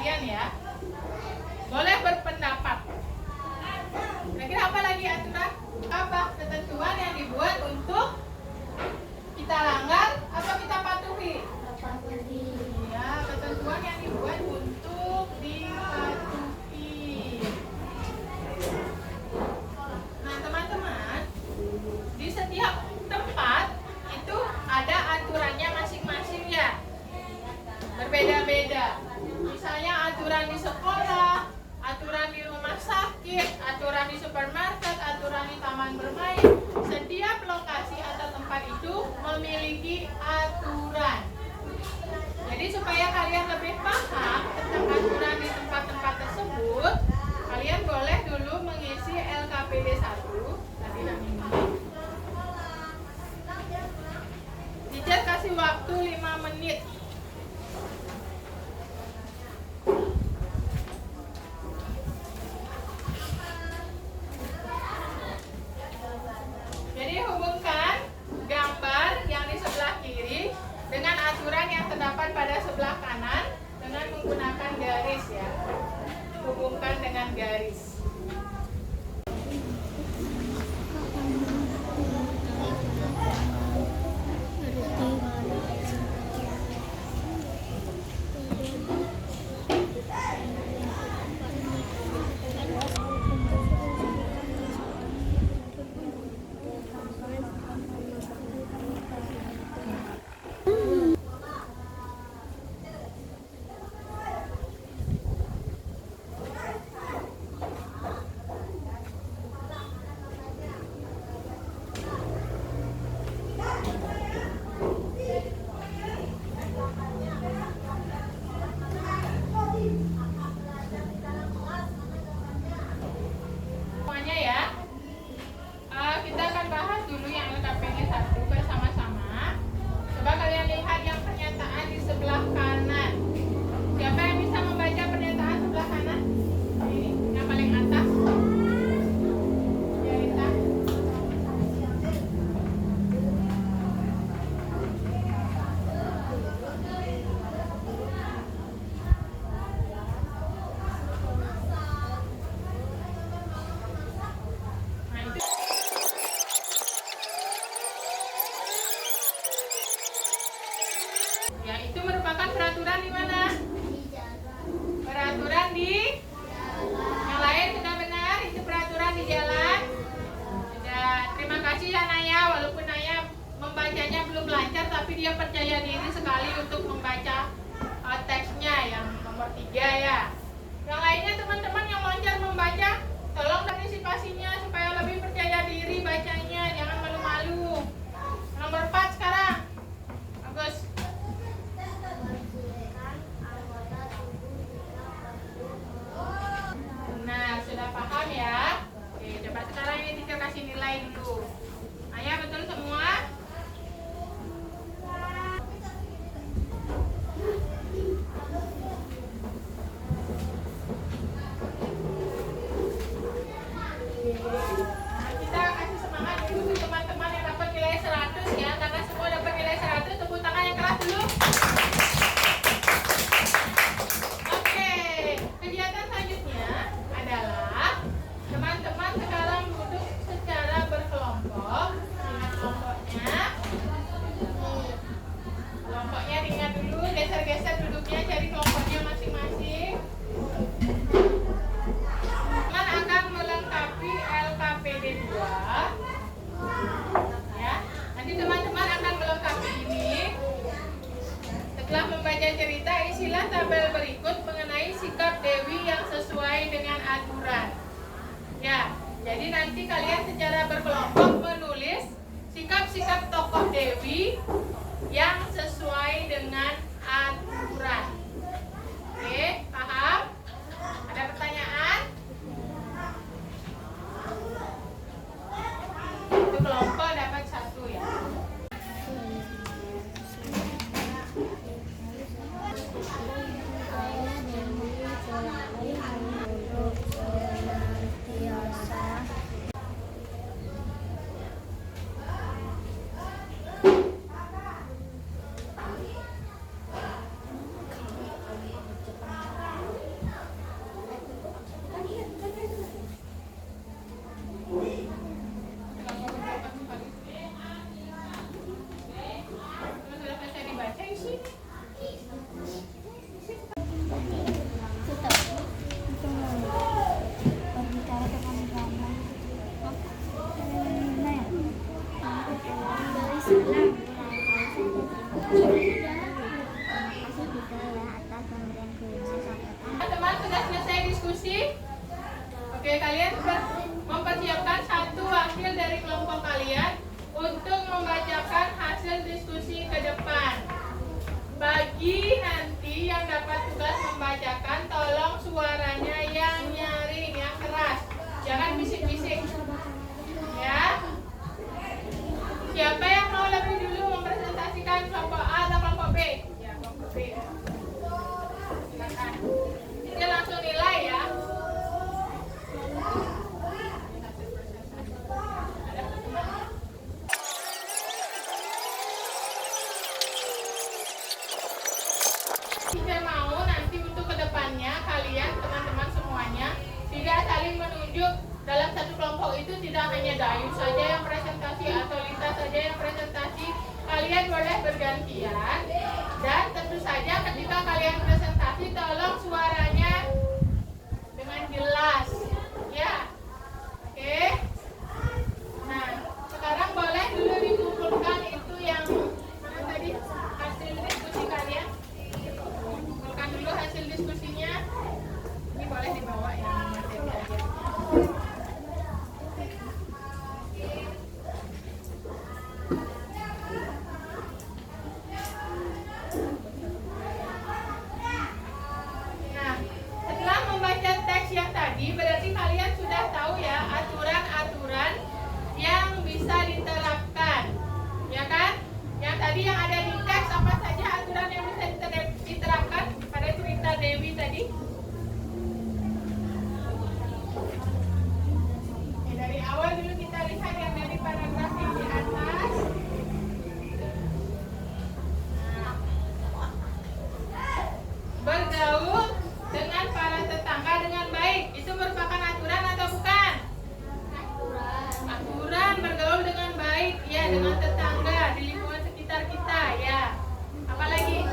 kalian ya. Boleh berpendapat. Kira-kira apa lagi aturan? Apa ketentuan yang dibuat untuk kita langgar atau kita patuhi? Ya, ketentuan yang dibuat untuk dipatuhi. Nah, teman-teman, di setiap tempat itu ada aturannya masing-masing ya. Berbeda-beda. Misalnya aturan di sekolah, aturan di rumah sakit, aturan di supermarket, aturan di taman bermain. Setiap lokasi atau tempat itu memiliki aturan. Jadi supaya kalian lebih paham tentang aturan di tempat-tempat tersebut, kalian boleh dulu mengisi LKPD 1 latihan ini. Teacher kasih waktu 5 menit. Jadi hubungkan gambar yang di sebelah kiri dengan aturan yang terdapat pada sebelah kanan dengan menggunakan garis ya. Hubungkan dengan garis. Semuanya ya. Kita akan bahas dulu yang LKPD 1 bersama-sama. Coba kalian lihat yang pernyataan di sebelah kanan. Siapa yang bisa membaca pernyataan sebelah kanan? Ini yang paling atas. Ya, Rita. Nah, itu. Ya, itu merupakan peraturan di mana? Peraturan di yang lain sudah benar, itu peraturan di jalan. Sudah, terima kasih ya Naya, walaupun Naya membacanya belum lancar tapi dia percaya diri sekali untuk membaca teksnya yang nomor 3 ya. Yang lainnya teman-teman yang lancar membaca, tolong partisipasinya supaya lebih percaya diri bacanya, jangan malu-malu. Nomor 4 sekarang. Bagus. Nah, sudah paham ya? Oke, coba sekarang ini kita kasih nilai dulu. Ayah betul semua? Nah, kita kasih semangat dulu teman-teman yang dapat nilai 100 ya, karena semua dapat nilai 100, tepuk tangan yang keras dulu. Oke, kegiatan selanjutnya adalah teman-teman sekarang duduk secara berkelompok. Ingat kelompoknya. Kelompoknya diingat dulu, geser-geser duduknya, cari kelompoknya masing-masing. Teman akan melengkapi LKPD 2. Ya, nanti teman-teman akan melengkapi ini. Setelah membaca cerita, isilah tabel berikut mengenai sikap Dewi yang sesuai dengan aturan. Ya, jadi nanti kalian secara berkelompok menulis sikap-sikap tokoh Dewi yang sesuai dengan aturan. Oke, paham? Ada pertanyaan? Itu kelompok dapat 1 ya. Oke, kalian mempersiapkan satu wakil dari kelompok kalian untuk membacakan hasil diskusi ke depan. Bagi nanti yang dapat tugas membacakan, tolong suaranya yang nyaring, yang keras, jangan bisik-bisik. Ya. Siapa yang mau lebih dulu mempresentasikan kelompok A atau kelompok B? Ya, kelompok B. Silakan. Ini langsung nilai ya. Saya mau nanti untuk kedepannya kalian teman-teman semuanya tidak saling menunjuk. Dalam satu kelompok itu tidak hanya Dayu saja yang presentasi atau Lita saja yang presentasi. Kalian boleh bergantian. Dan tentu saja ketika kalian presentasi tolong suaranya dengan jelas. Ya. Oke. Nah, sekarang boleh dulu dikumpulkan itu yang mana tadi hasil diskusi kalian. Kumpulkan dulu hasil diskusinya. Ini boleh dibawa ya materi aja. Nah, setelah membaca teks yang tadi, berarti kalian sudah tahu ya aturan-aturan yang bisa diterapkan, ya kan? Yang tadi yang ada di teks apa saja aturan yang bisa diterapkan pada cerita Dewi tadi? Oke, dari awal dulu kita lihat yang dari paragraf yang di atas. Bergaul dengan para tetangga dengan baik, itu merupakan aturan atau bukan? Aturan bergaul dengan baik, ya, dengan tetangga di lingkungan sekitar kita, ya. Apalagi?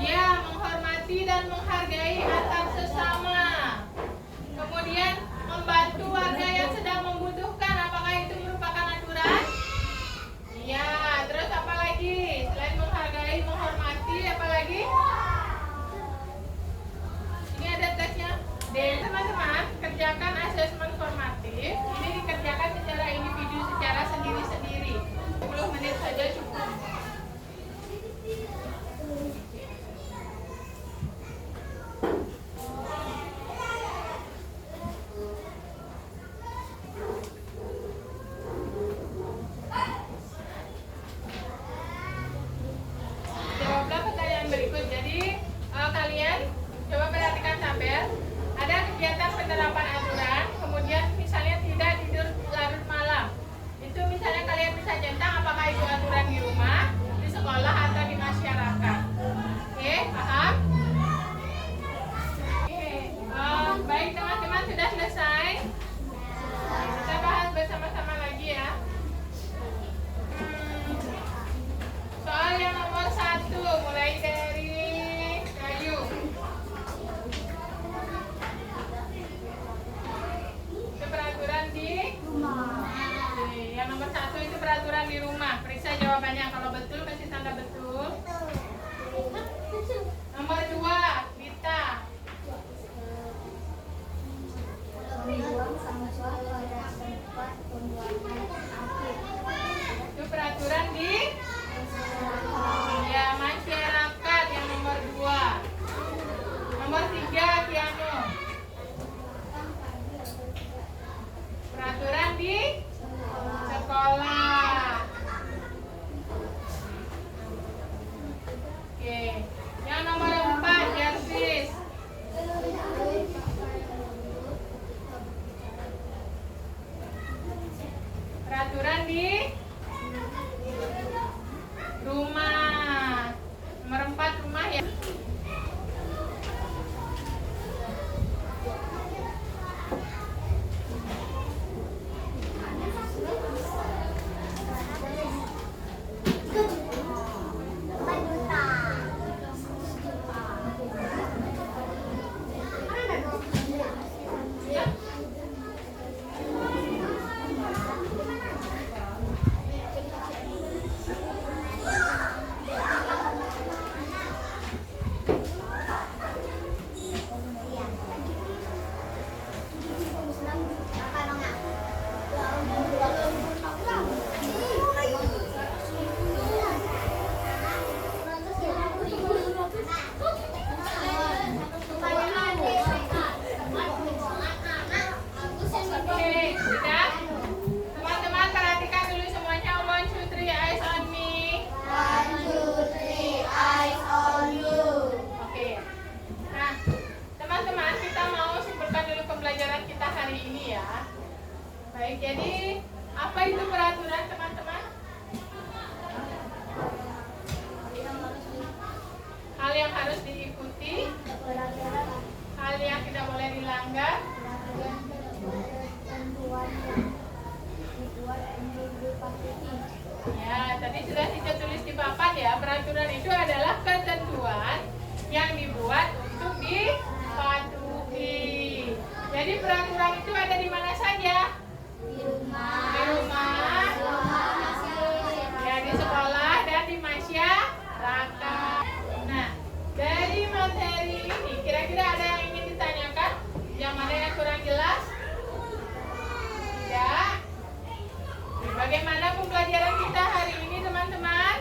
Ya, menghormati dan menghargai antar sesama. Kemudian membantu warga yang sedang membutuhkan, apakah itu merupakan aturan? Iya, terus apa lagi? Selain menghargai, menghormati, apa lagi? Ini ada teksnya. Teman-teman, kerjakan asesmen formatif. Ini dikerjakan secara individu, secara sendiri-sendiri. 10 menit saja cukup. Jawablah pertanyaan berikut. Jadi kalian coba perhatikan tabel. Ada kegiatan penerapan aturan, kemudian misalnya tidak tidur larut malam. Itu misalnya kalian bisa centang apakah itu aturan di rumah, di sekolah, atau di masyarakat. Oke, paham? Oke, baik teman-teman, sudah selesai. Kita bahas bersama-sama lagi ya. Soal yang nomor 1, mulai dari Dayu. Itu peraturan di rumah. Yang nomor 1 itu peraturan di rumah. Periksa jawabannya. Kalau betul kasih tanda betul. yang harus diikuti, hal yang tidak boleh dilanggar. Ya, tadi sudah Cica tulis di papan ya. Peraturan itu adalah ketentuan yang dibuat untuk dipatuhi. Jadi peraturan itu ada di mana saja? Di rumah, ya di sekolah dan di masyarakat. Nah, dari materi ini kira-kira ada yang ingin ditanyakan? Yang mana yang kurang jelas? Tidak. Bagaimana pembelajaran kita hari ini, teman-teman?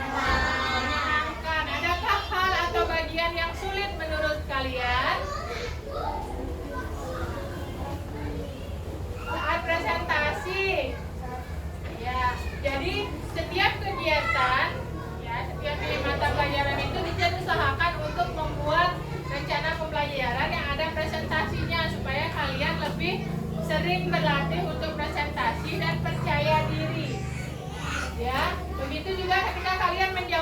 Menyenangkan. Adakah hal atau bagian yang sulit menurut kalian? Saat presentasi. Ya, jadi setiap kegiatan, ya, setiap mata pelajaran itu diusahakan untuk membuat rencana pembelajaran yang ada presentasinya supaya kalian lebih sering berlatih untuk presentasi dan percaya diri. Ya, begitu juga ketika kalian menjawab